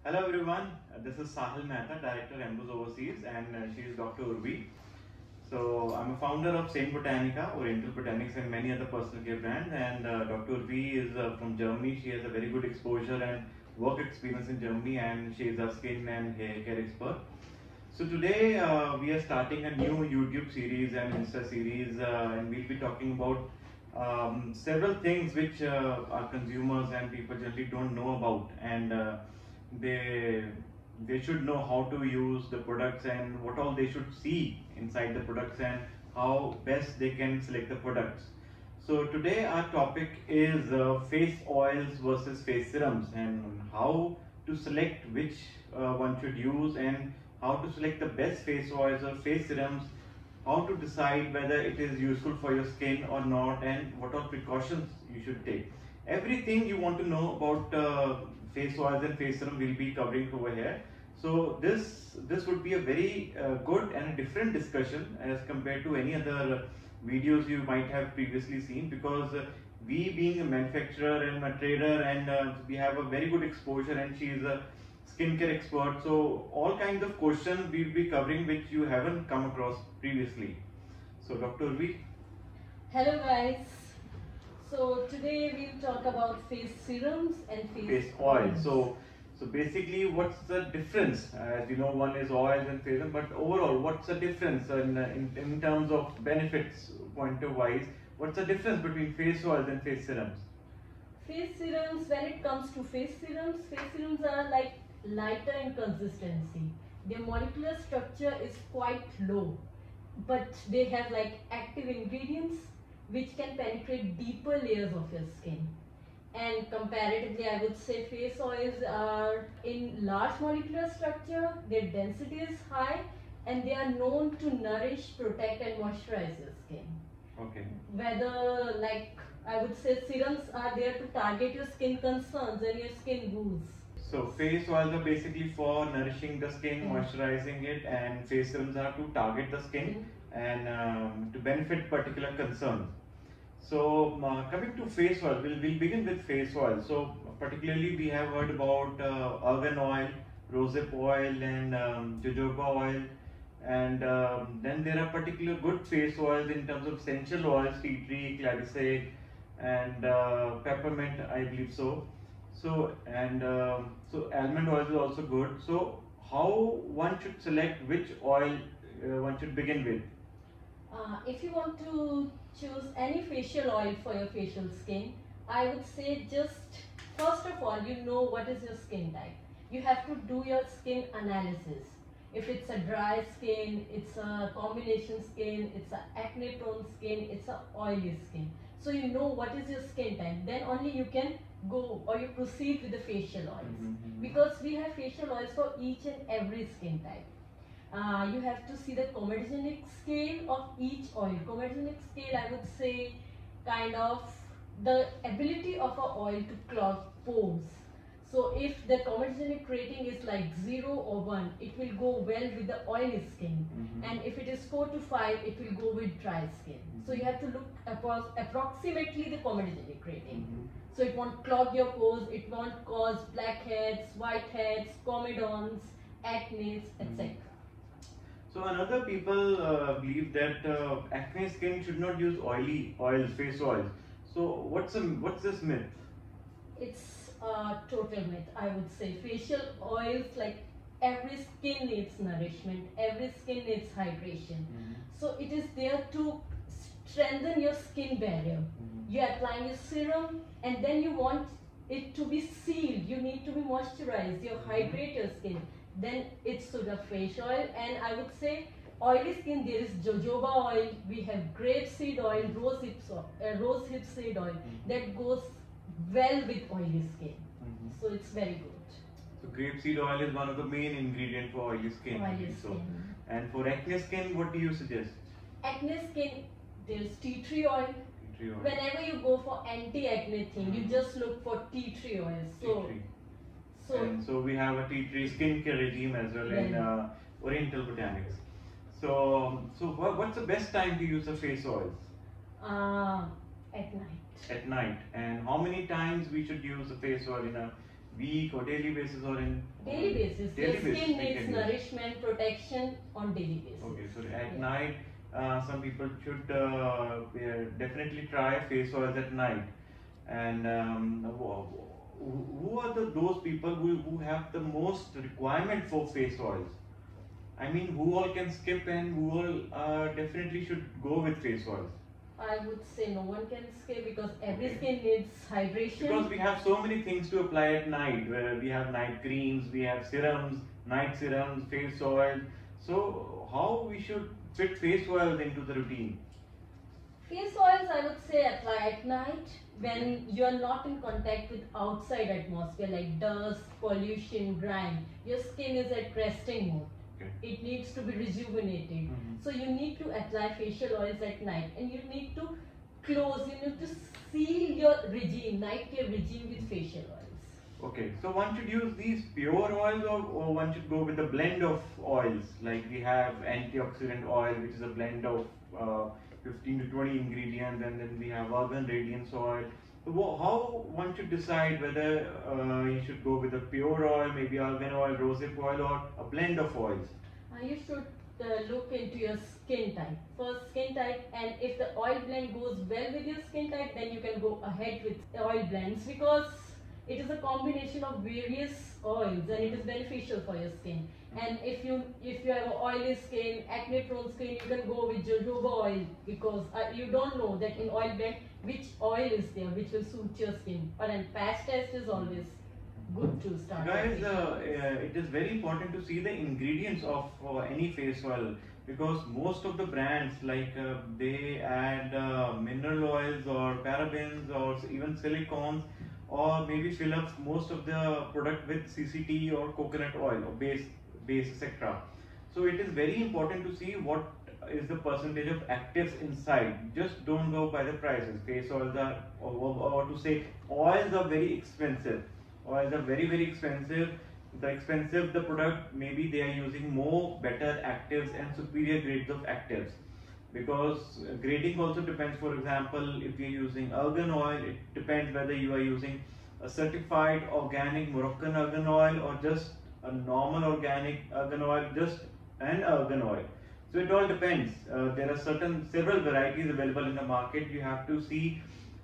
Hello everyone, this is Sahil Mehta, Director Embus Overseas, and she is Dr. Urvi. So I'm a founder of Saint Botanica, Oriental Botanics, and many other personal care brands. And Dr. Urvi is from Germany. She has a very good exposure and work experience in Germany, and she is a skin and hair care expert. So today we are starting a new YouTube series and Insta series, and we'll be talking about several things which our consumers and people generally don't know about, and they they should know how to use the products and what all they should see inside the products and how best they can select the products. So today our topic is face oils versus face serums, and how to select which one should use, and how to select the best face oils or face serums, how to decide whether it is useful for your skin or not, and what are precautions you should take. Everything you want to know about face oils and face serum will be covering over here. So this would be a very good and a different discussion as compared to any other videos you might have previously seen, because we being a manufacturer and a trader, and we have a very good exposure, and she is a skincare expert. So all kinds of questions we'll be covering which you haven't come across previously. So Dr. Urvi. Hello guys. So today we'll talk about face serums and face Oil. So basically, what's the difference? As you know, one is oils and face serum, but overall, what's the difference in terms of benefits point of wise? What's the difference between face oils and face serums? Face serums, when it comes to face serums are like lighter in consistency. Their molecular structure is quite low, but they have like active ingredients which can penetrate deeper layers of your skin. And comparatively, I would say face oils are in large molecular structure, their density is high, and they are known to nourish, protect and moisturize your skin. Okay. Whether, like, I would say serums are there to target your skin concerns and your skin wounds. So face oils are basically for nourishing the skin, moisturizing it, and face serums are to target the skin and to benefit particular concerns. So coming to face oil, we'll begin with face oil. So particularly we have heard about argan oil, rosehip oil, and jojoba oil, and then there are particular good face oils in terms of essential oils, tea tree, clarice, and peppermint, I believe so. So so almond oil is also good. So how one should select which oil one should begin with? If you want to choose any facial oil for your facial skin, I would say just first of all, you know what is your skin type. You have to do your skin analysis. If it's a dry skin, it's a combination skin, it's an acne prone skin, it's an oily skin. So you know what is your skin type. Then only you can go or you proceed with the facial oils. Because we have facial oils for each and every skin type. You have to see the comedogenic scale of each oil. Comedogenic scale, I would say, kind of the ability of an oil to clog pores. So if the comedogenic rating is like 0 or 1, it will go well with the oily skin. And if it is 4 to 5, it will go with dry skin. So you have to look approximately the comedogenic rating. So it won't clog your pores, it won't cause blackheads, whiteheads, comedons, acne, etc. So another people believe that acne skin should not use oily oils, face oils. So what's this myth? It's a total myth, I would say. Facial oils, like every skin needs nourishment, every skin needs hydration. So it is there to strengthen your skin barrier. You are applying a serum and then you want it to be sealed. You need to be moisturized, you hydrate your skin. Then it's sort of face oil, and I would say oily skin, there is jojoba oil, we have grapeseed oil, rosehip seed oil that goes well with oily skin. So it's very good. So grapeseed oil is one of the main ingredients for oily skin. And for acne skin, what do you suggest? Acne skin, there's tea tree oil. Whenever you go for anti-acne thing, you just look for tea tree oil. So we have a tea tree skincare regime as well in Oriental Botanics. So what's the best time to use the face oils? At night. At night. And how many times we should use the face oil in a week or daily basis or in? Daily basis. Daily Your basis, skin we needs can use. nourishment, protection on daily basis. Okay, so at Yeah. night, some people should definitely try face oils at night. And who are those people who have the most requirement for face oils? I mean, who all can skip and who all definitely should go with face oils? I would say no one can skip because every Okay. skin needs hydration. Because we have so many things to apply at night. Where we have night creams, we have serums, night serums, face oil. So how we should fit face oils into the routine? Face oils, I would say, apply at night when you are not in contact with outside atmosphere like dust, pollution, grime. Your skin is at resting mode. Okay. It needs to be rejuvenated. Mhm. So you need to apply facial oils at night, and you need to close. You need to seal your regime, night care regime with facial oils. Okay, so one should use these pure oils or one should go with a blend of oils. Like we have antioxidant oil, which is a blend of 15 to 20 ingredients, and then we have argan radiance oil. So how one should decide whether you should go with a pure oil, maybe argan oil, rosehip oil, or a blend of oils? You should look into your skin type. First, skin type, and if the oil blend goes well with your skin type, then you can go ahead with oil blends because it is a combination of various oils and it is beneficial for your skin. And if you have oily skin, acne prone skin, you can go with jojoba oil because you don't know that in oil blend which oil is there which will suit your skin. But a patch test is always good to start. Guys, it is very important to see the ingredients of any face oil because most of the brands they add mineral oils or parabens or even silicones or maybe fill up most of the product with CCT or coconut oil or base etc. So it is very important to see what is the percentage of actives inside. Just don't go by the prices. Face oils are or to say oils are very expensive. Oils are very expensive. The expensive the product, maybe they are using more better actives and superior grades of actives. Because grading also depends. For example, if you're using argan oil, it depends whether you are using a certified organic Moroccan argan oil or just a normal organic argan oil, just an argan oil. So it all depends. There are several varieties available in the market. You have to see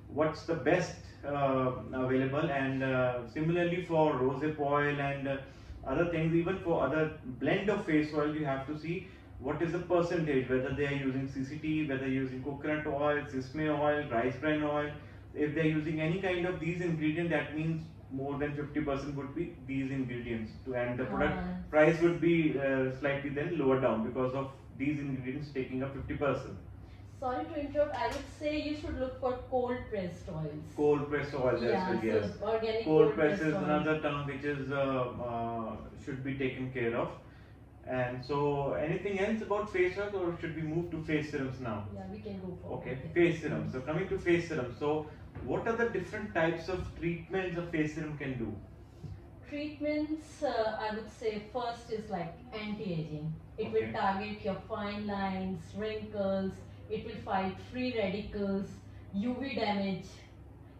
what's the best available, and similarly for rosehip oil and other things, even for other blend of face oil, you have to see what is the percentage, whether they are using CCT, whether using coconut oil, sesame oil, rice bran oil. If they are using any kind of these ingredients, that means more than 50% would be these ingredients, and the product price would be slightly then lower down because of these ingredients taking up 50%. Sorry to interrupt, I would say you should look for cold pressed oils. Cold pressed oil, yes. So organic Cold press is oil. another term which is should be taken care of. And so, anything else about face oils, or should we move to face serums now? Yeah, we can go for Okay, face serum. So coming to face serum, so what are the different types of treatments a face serum can do? Treatments, I would say first is like anti-aging. It Okay. will target your fine lines, wrinkles, it will fight free radicals, UV damage.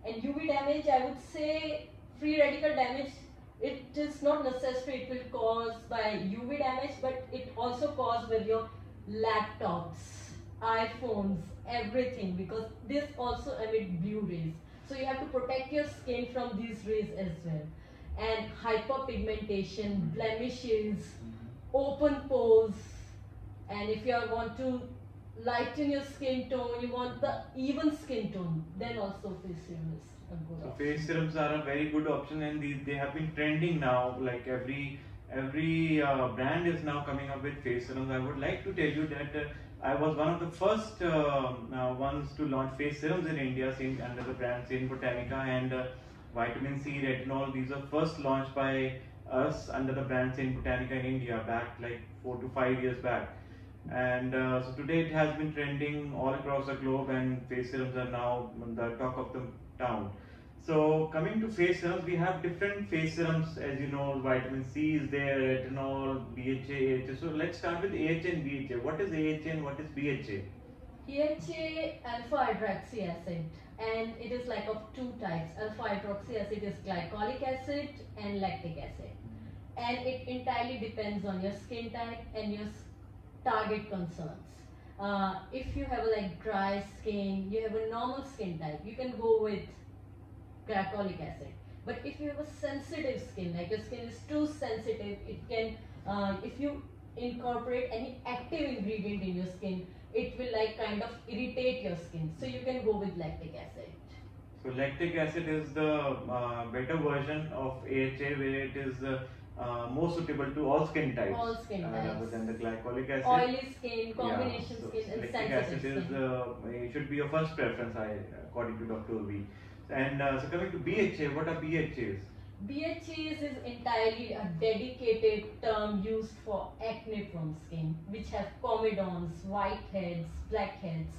And UV damage, I would say free radical damage, it is not necessary, it will cause by UV damage, but it also caused with your laptops, iPhones, everything, because this also emit blue rays. So you have to protect your skin from these rays as well. And hyperpigmentation, blemishes, open pores, and if you want to lighten your skin tone, you want the even skin tone, then also face serum is a good So option. face serums are a very good option, and they have been trending now. Like every brand is now coming up with face serums. I would like to tell you that I was one of the first ones to launch face serums in India, under the brand Saint Botanica, and vitamin C, retinol. These are first launched by us under the brand Saint Botanica in India, back like 4 to 5 years back. And so today it has been trending all across the globe, and face serums are now the talk of the town. So coming to face serums, we have different face serums, as you know. Vitamin C is there, retinol, BHA, AHA. So let's start with AHA and BHA. What is AHA and what is BHA? AHA, alpha hydroxy acid. and it is like of two types. Alpha hydroxy acid is glycolic acid and lactic acid, and it entirely depends on your skin type and your target concerns. If you have like dry skin, you have a normal skin type, you can go with glycolic acid. But if you have a sensitive skin, like your skin is too sensitive, it can, if you incorporate any active ingredient in your skin, it will like kind of irritate your skin. So you can go with lactic acid. So lactic acid is the better version of AHA, where it is more suitable to all skin types. All skin types. Rather than the glycolic acid. Oily skin, combination so skin, and lactic sensitive acid skin. is should be your first preference, according to Dr. V. And so coming to BHA, what are BHAs? BHAs is entirely a dedicated term used for acne-prone skin, which have comedones, whiteheads, blackheads,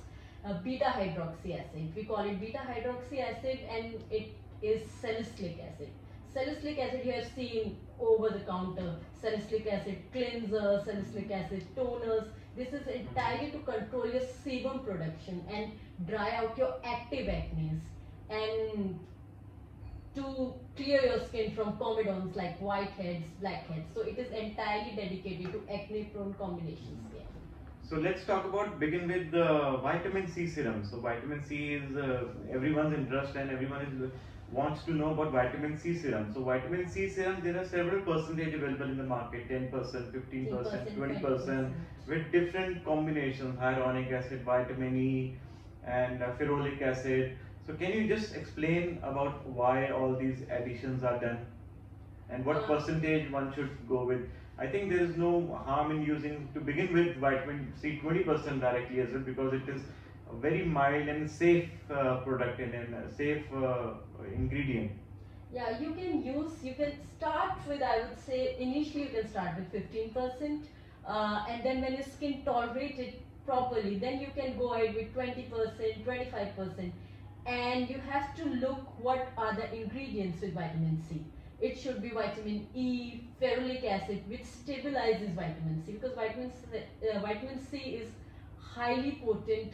beta hydroxy acid. We call it beta hydroxy acid, and it is salicylic acid. Salicylic acid you have seen over the counter, salicylic acid cleanser, salicylic acid toners. This is entirely to control your sebum production and dry out your active acne, and to clear your skin from comedones like whiteheads, blackheads. So it is entirely dedicated to acne-prone combination skin. So let's talk about, begin with the vitamin C serum. So vitamin C is everyone's interest, and everyone is wants to know about vitamin C serum. So vitamin C serum, there are several percentage available in the market, 10%, 15%, 20%, with different combinations, hyaluronic acid, vitamin E, and ferulic acid. So can you just explain about why all these additions are done, and what percentage one should go with? I think there is no harm in using, to begin with, vitamin C 20% directly as well, because it is a very mild and safe product and a safe ingredient. Yeah, you can start with, I would say, initially you can start with 15%, and then when your skin tolerates it properly, then you can go ahead with 20%, 25%. And you have to look what are the ingredients with vitamin C. It should be vitamin E, ferulic acid, which stabilizes vitamin C, because vitamin C is highly potent,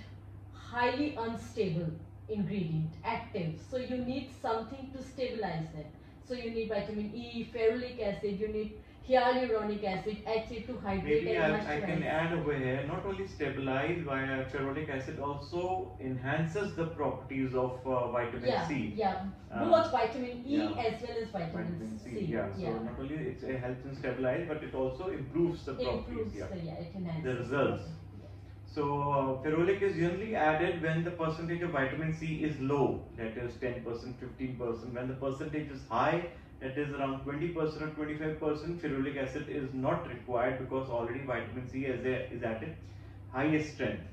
highly unstable ingredient, active. So you need something to stabilize them. So you need vitamin E, ferulic acid, you need hyaluronic acid, HA to hydrate Maybe and I can add over here, not only stabilize, via ferulic acid also enhances the properties of vitamin C. Yeah, both vitamin E as well as vitamin C. C. Yeah, so not only it helps in stabilize, but it also improves the properties. It enhances the results. So ferulic is usually added when the percentage of vitamin C is low, that is 10%, 15%. When the percentage is high, that is around 20% or 25%, ferulic acid is not required, because already vitamin C is at its highest strength.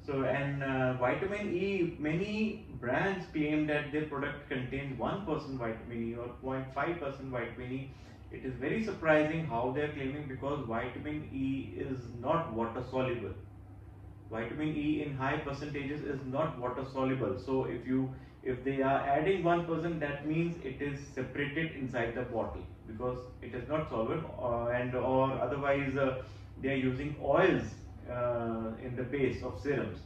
So, and vitamin E, many brands claim that their product contains 1% vitamin E or 0.5% vitamin E. It is very surprising how they are claiming, because vitamin E is not water soluble. Vitamin E in high percentages is not water soluble. So if they are adding 1%, that means it is separated inside the bottle, because it is not solvent, or otherwise they are using oils in the base of serums.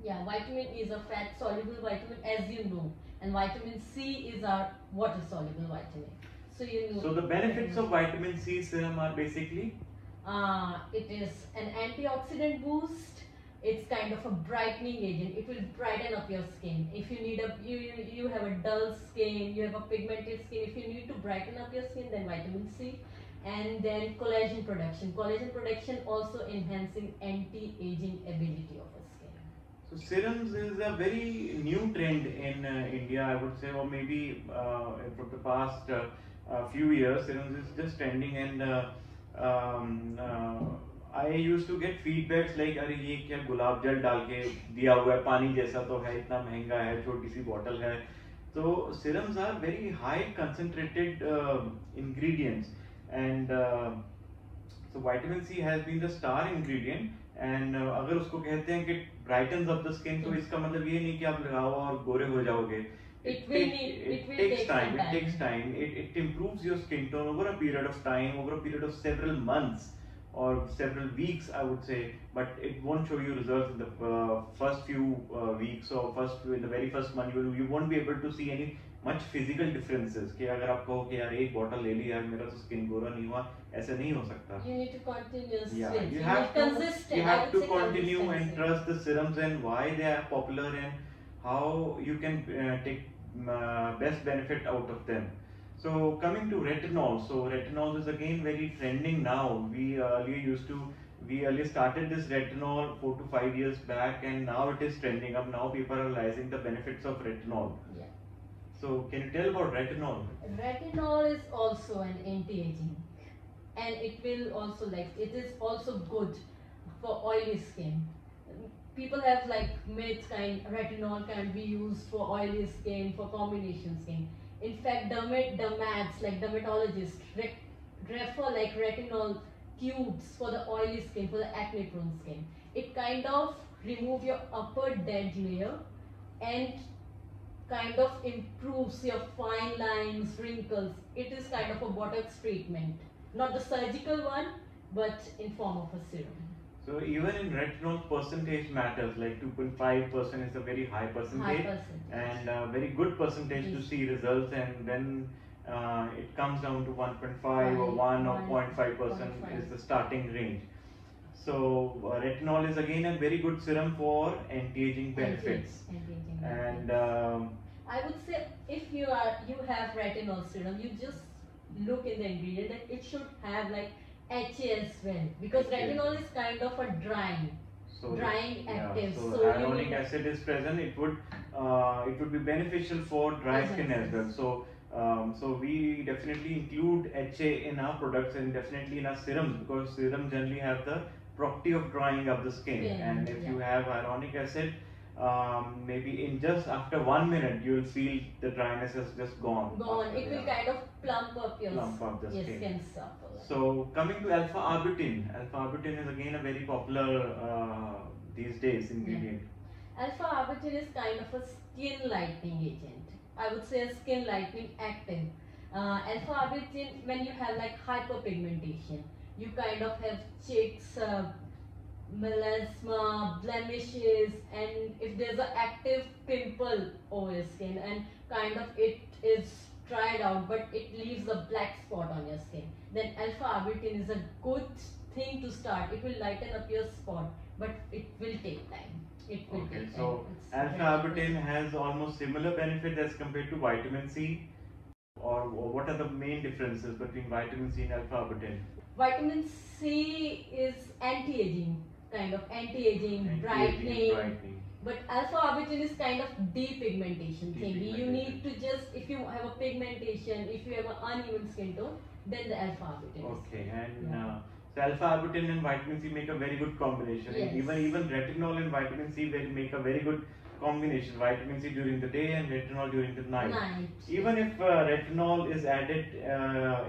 Yeah, vitamin E is a fat soluble vitamin, as you know, and vitamin C is our water soluble vitamin. So you know. So the benefits of vitamin C serum are basically, it is an antioxidant boost. It's kind of a brightening agent. It will brighten up your skin. If you need you have a dull skin, you have a pigmented skin. If you need to brighten up your skin, then vitamin C. And then collagen production. Collagen production also enhancing anti-aging ability of a skin. So serums is a very new trend in India, I would say, or maybe from the past few years. Serums is just trending, and I used to get feedbacks like, अरे ये क्या गुलाब जल डाल के दिया हुआ है, पानी जैसा तो है, इतना महंगा है, छोटी सी बॉटल है. So serums are very high concentrated ingredients, and so vitamin C has been the star ingredient. And अगर उसको कहते हैं कि brightens up the skin, तो इसका मतलब ये नहीं कि आप लगाओ और गोरे हो जाओगे. It takes time. It improves your skin tone over a period of time, over a period of several months. or several weeks, I would say, but it won't show you results in the first few weeks or in the very first month. You won't be able to see any much physical differences कि अगर आप कहो कि यार एक bottle ले ली यार मेरा तो स्किन गोरा नहीं हुआ, ऐसा नहीं हो सकता. You need to continuously. Yeah, you have to consistent. You have to continue and trust the serums and why they are popular and how you can take best benefit out of them. So coming to retinol, so retinol is again very trending now. We earlier started this retinol 4 to 5 years back, and now it is trending up. Now people are realizing the benefits of retinol. Yeah. So can you tell about retinol? Retinol is also an anti-aging, and it will also it is also good for oily skin. People have myths retinol can be used for oily skin, for combination skin. In fact, dermats dermatologists refer retinol tubes for the oily skin, for the acne prone skin. It kind of remove your upper dead layer and kind of improves your fine lines, wrinkles. It is kind of a Botox treatment, not the surgical one, but in form of a serum. So even in retinol, percentage matters. Like 2.5% is a very high percentage, and a very good percentage to see results. And then it comes down to 1.5 or 1 or 0.5% is the starting range. So retinol is again a very good serum for anti-aging benefits. And I would say if you have retinol serum, you just look in the ingredient that it should have HA as well, because retinol is kind of a drying active. So hyaluronic acid is present. It would be beneficial for dry skin as well. So we definitely include HA in our products and definitely in our serums, because serums generally have the property of drying up the skin. And if you have hyaluronic acid, maybe in just after 1 minute you will feel the dryness has just gone. It will kind of plump up the skin stuff. So coming to alpha arbutin is again a very popular these days ingredient. Alpha arbutin is kind of a skin lightening agent. I would say a skin lightening active. Alpha arbutin, when you have hyperpigmentation, you kind of have chicks, melasma, blemishes, and if there's an active pimple over your skin and kind of it is dried out but it leaves a black spot on your skin, then alpha arbutin is a good thing to start. It will lighten up your spot, but it will take time. So alpha arbutin has almost similar benefit as compared to vitamin C, or what are the main differences between vitamin C and alpha arbutin? Vitamin C is anti-aging, brightening. But alpha arbutin is kind of depigmentation thing. You need to just, if you have a pigmentation, if you have an uneven skin tone, then the alpha arbutin. Okay, and so alpha arbutin and vitamin C make a very good combination. Yes. Even retinol and vitamin C will make a very good combination. Vitamin C during the day and retinol during the night. Even if retinol is added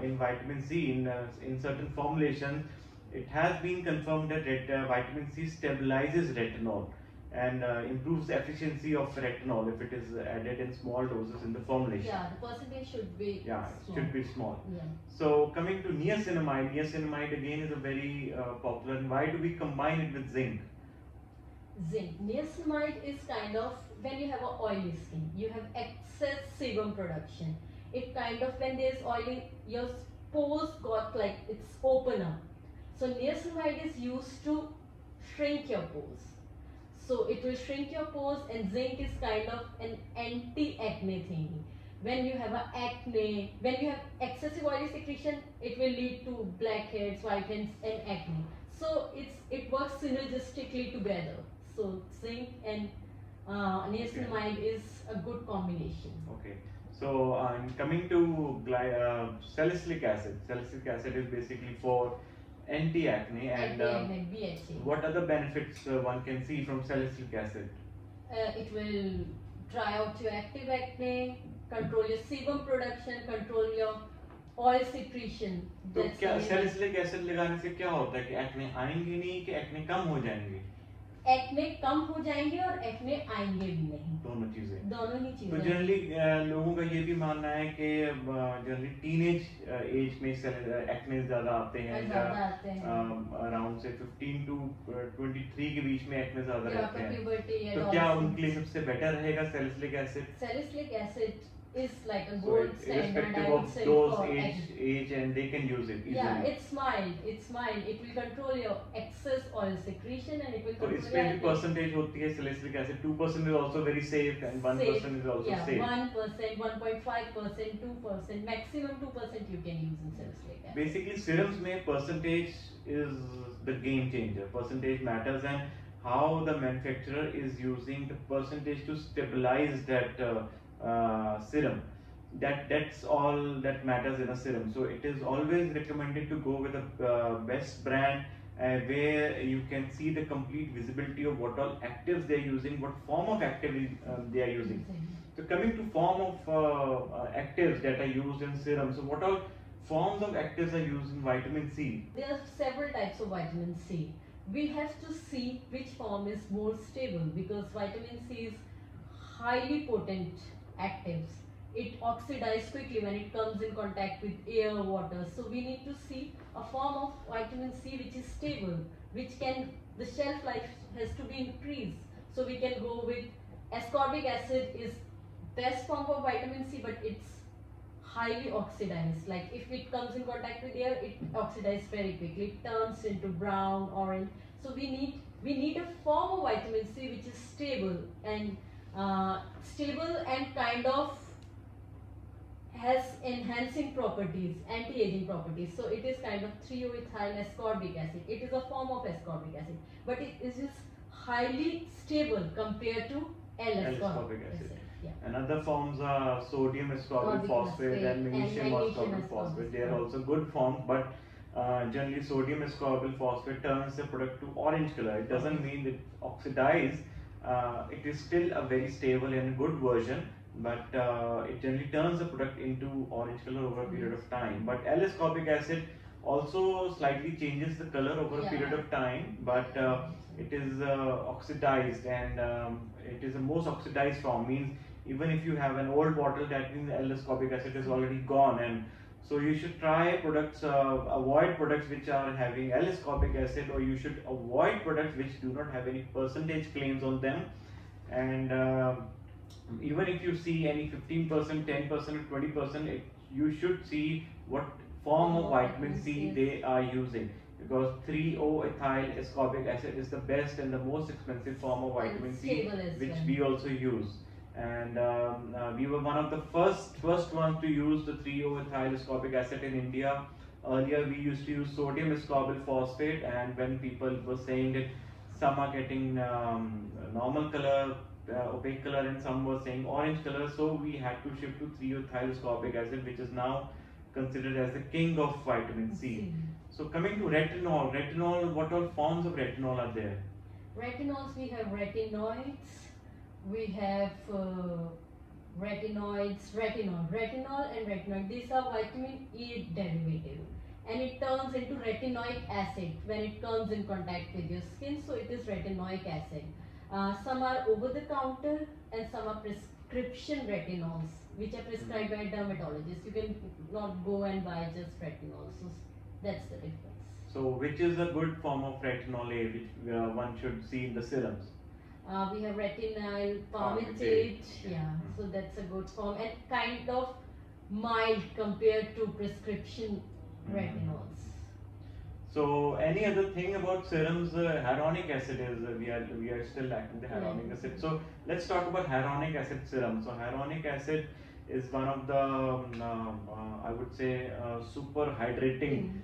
in vitamin C in certain formulations, it has been confirmed that vitamin C stabilizes retinol and improves the efficiency of retinol if it is added in small doses in the formulation. Yeah, the percentage should be small. Should be small. Yeah. So coming to niacinamide again is a very popular. And why do we combine it with zinc? Niacinamide is kind of, when you have an oily skin, you have excess sebum production. It kind of, when there's oiling, your pores got it's open up. So niacinamide is used to shrink your pores. So it will shrink your pores, and zinc is kind of an anti-acne thing. When you have acne, when you have excessive oily secretion, it will lead to blackheads, whiteheads, and acne. So it works synergistically together. So zinc and niacinamide is a good combination. Okay. So coming to salicylic acid. Salicylic acid is basically for anti-acne, and BHA. What are the benefits one can see from salicylic acid? It will dry out your active acne, control your sebum production, control your oil secretion. तो क्या salicylic acid लगाने से क्या होता है कि acne आएंगे नहीं कि acne कम हो जाएंगे? एक्ने कम हो जाएंगे और एक्ने आएंगे भी नहीं, दोनों चीजें। दोनों ही तो चीजें। जनरली लोगों का ये भी मानना है कि जनरली टीनेज एज में एक्ने ज्यादा आते हैं, ज्यादा आते हैं, अराउंड से 15 टू 23 के बीच में एक्ने ज्यादा या रहते हैं। puberty and तो all क्या things. उनके लिए सबसे बेटर रहेगा salicylic acid? Salicylic acid is like a So gold standard, I irrespective would of say, those for age and they can use it easily. Yeah, it's mild. It's mild. It will control your excess oil secretion and it will तो control इसमें your भी acne. Percentage होती है salicylic acid, 2% is also very safe and 1% is also Yeah, safe. 1%, 1.5%, 2%, maximum 2% you can use in salicylic acid. Basically serums में percentage is the game changer. Percentage matters, and how the manufacturer is using the percentage to stabilize that serum. That's all that matters in a serum. So it is always recommended to go with the best brand where you can see the complete visibility of what all actives they are using, what form of active they are using. So coming to form of actives that are used in serum. So what all forms of actives are used in vitamin C? There are several types of vitamin C. We have to see which form is more stable because vitamin C is highly potent actives. It oxidizes quickly when it comes in contact with air, water. So we need to see a form of vitamin C which is stable, which can, the shelf life has to be increased. So we can go with ascorbic acid is best form of vitamin C, but it's highly oxidized. Like if it comes in contact with air, it oxidizes very quickly. It turns into brown, orange. So we need a form of vitamin C which is stable and kind of has enhancing properties, anti-aging properties. So it is kind of 3-O-ethyl ascorbic acid. It is a form of ascorbic acid, but it is highly stable compared to L-ascorbic acid. Yeah. And other forms are sodium ascorbyl phosphate and magnesium ascorbyl phosphate. They are also good forms, but generally sodium ascorbyl phosphate turns the product to orange color. It doesn't mean it oxidize. It is still a very stable and good version, but it generally turns the product into orange color over a period of time. But L-ascorbic acid also slightly changes the color over a period of time, but it is oxidized, and it is the most oxidized form. Means even if you have an old bottle, that means L-ascorbic acid is already gone, and so you should try products, avoid products which are having L-ascorbic acid, or you should avoid products which do not have any percentage claims on them. And even if you see any 15%, 10% or 20%, you should see what form of vitamin C they are using, because 3-O-ethyl ascorbic acid is the best and the most expensive form of vitamin C, which we also use. And we were one of the first ones to use the 3-O-ethyl ascorbic acid in India. Earlier we used to use sodium ascorbyl phosphate, and when people were saying that some are getting normal color, opaque color, and some were saying orange color, so we had to shift to 3-O-ethyl ascorbic acid, which is now considered as the king of vitamin C. So coming to retinol, what all forms of retinol are there? Retinols, we have retinoids, we have retinol and retinoid. These are vitamin E derivative, and it turns into retinoic acid when it comes in contact with your skin. So it is retinoic acid. Some are over the counter and some are prescription retinols, which are prescribed by dermatologists. You can not go and buy just retinol. So that's the difference. So which is a good form of retinol A which one should see in the serums? We have retinol palmitate, yeah. So that's a good form and kind of mild compared to prescription retinols. So any other thing about serums? Hyaluronic acid is we are still lacking the hyaluronic acid. So let's talk about hyaluronic acid serum. So hyaluronic acid is one of the I would say super hydrating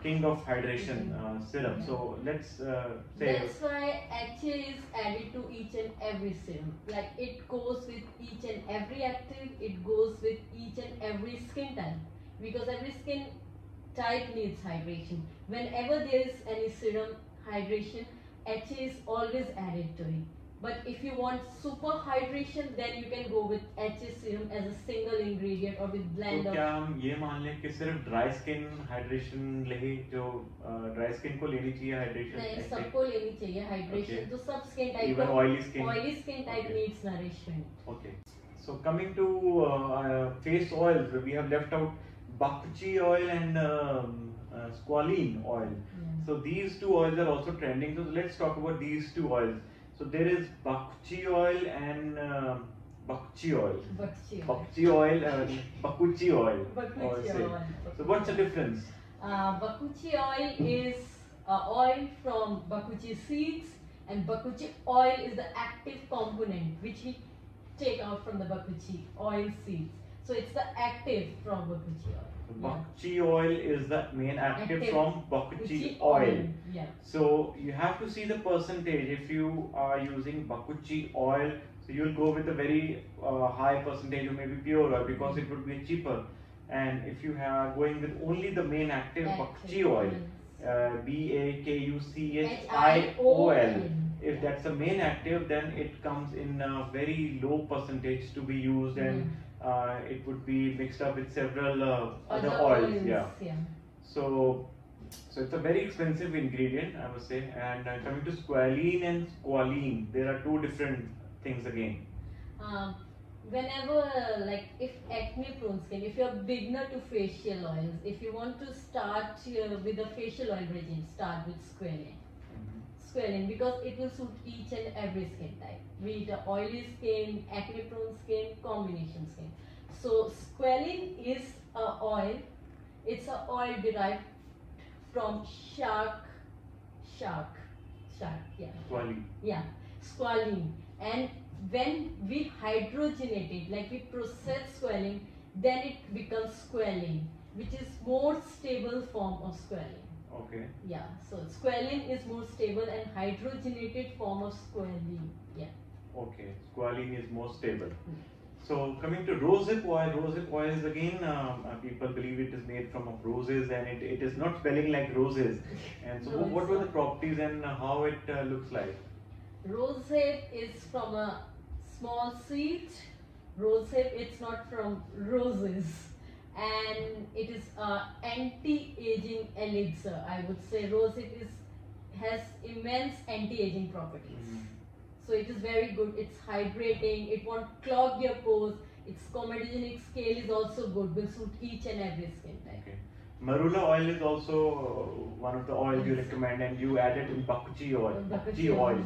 king of hydration serum. So let's say that's why HA is added to each and every serum. Like it goes with each and every active, it goes with each and every skin type, because every skin type needs hydration. Whenever there is any serum hydration, HA is always added to it. But if you want super hydration, then you can go with HA serum as a single ingredient or with तो blend क्या of. हम ये मान लें कि सिर्फ dry skin hydration ले, जो ड्राई स्किन को लेनी चाहिए हाइड्रेशन? नहीं, सबको लेनी चाहिए हाइड्रेशन. Okay. तो सब skin type Even oily skin? Oily skin type Okay. Needs nourishment. Okay. So coming to face oils, we have left out Bakuchi oil and squalene oil. So these two oils are also trending. So let's talk about these two oils. So there is Bakuchi oil and Bakuchi oil. Bakuchi oil and Bakuchi oil. Bakuchi Say. oil. So what's the difference? Bakuchi oil is oil from Bakuchi seeds, and Bakuchi oil is the active component which we take out from the Bakuchi oil seeds. So it's the active from Bakuchi oil. So Bakuchi oil is the main active from Bakuchi Bakuchi oil. Yeah. So you have to see the percentage. If you are using Bakuchi oil, so you'll go with a very high percentage or maybe pure oil because it would be cheaper. And if you are going with only the main active Bakuchi oil, BAKUCHIOL, if that's the main active, then it comes in a very low percentage to be used, and it would be mixed up with several other oils. Yeah. So it's a very expensive ingredient, I must say. And coming to squalene and squalene, there are two different things again. Whenever, like if acne prone skin, if you're beginner to facial oils, if you want to start with a facial oil regime, start with squalene. Squalene, because it will suit each and every skin type, be it a oily skin, acne prone skin, combination skin. So squalene is a oil. It's a oil derived from shark. Yeah. Squalene. Yeah, squalene. And when we hydrogenate it, like we process squalene, then it becomes squalene, which is more stable form of squalene. Okay. Yeah, so squalene is more stable and hydrogenated form of squalene. Yeah. Okay, squalene is more stable. So coming to rosehip oil is again, people believe it is made from roses, and it is not smelling like roses. And so No, what it's were the not. properties and how it looks like? Rosehip is from a small seed. Rosehip, it's not from roses, and it is anti-aging elixir. I would say rosehip has immense anti-aging properties. So it is very good. It's hydrating. It won't clog your pores. Its comedogenic scale is also good. Will suit each and every skin type. Okay. Marula oil is also one of the oils you recommend, and you added in Bakuchi oil. Bakuchi oil,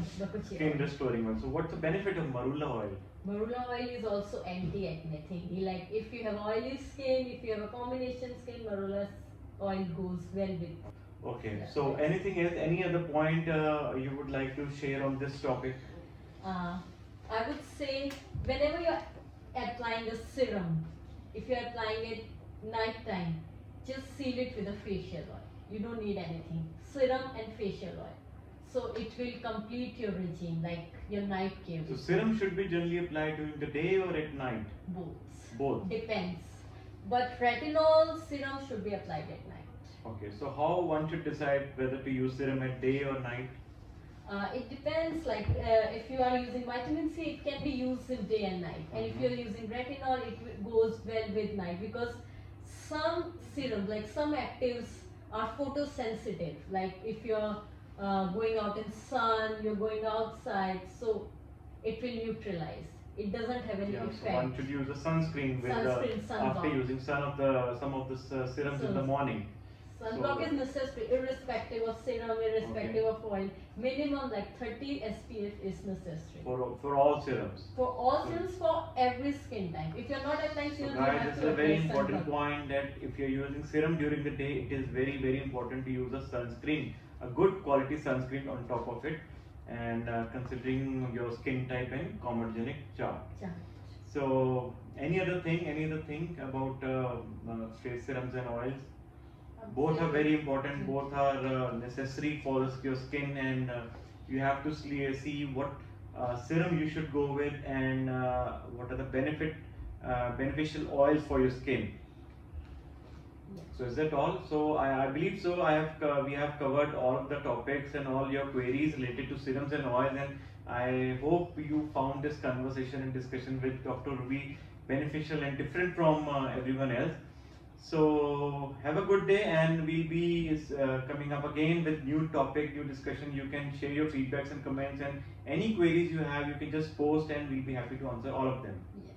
skin restoring oil. So what's the benefit of Marula oil? Marula oil is also anti-acne thingy. Like if you have oily skin, if you have a combination skin, Marula oil goes well with. Okay. Yeah. So anything else? Any other point you would like to share on this topic? I would say whenever you're applying a serum, if you're applying it night time, just seal it with a facial oil. You don't need anything. Serum and facial oil. So it will complete your regime, like your night care. So serum should be generally applied during the day or at night? Both. Depends. But retinol serum should be applied at night. Okay. So how one should decide whether to use serum at day or night? It depends, like if you are using vitamin C, it can be used in day and night. And if you are using retinol, it goes well with night, because some serums, like some actives, are photosensitive. Like if you're going out in sun, you're going outside, so it will neutralize. It doesn't have any effect. So one should use a sunscreen with after using some of the serums in the morning. Sunblock is necessary, irrespective of serum, irrespective of oil. Minimum like 30 SPF is necessary. For all serums? For all serums, for every skin type. If you're not applying serum, so guys, this is a very important point, that if you're using serum during the day, it is very, very important to use a sunscreen. A good quality sunscreen on top of it, and considering your skin type and comedogenic chart. So any other thing about face serums and oils? Both are very important, both are necessary for your skin, and you have to see what serum you should go with, and what are the beneficial oils for your skin. So is that all? So I believe so. We have covered all of the topics and all your queries related to serums and oils, and I hope you found this conversation and discussion with Dr. Urvi beneficial and different from everyone else. So have a good day, and we'll be coming up again with new topic, new discussion. You can share your feedbacks and comments, and any queries you have, you can just post, and we'll be happy to answer all of them. Yes.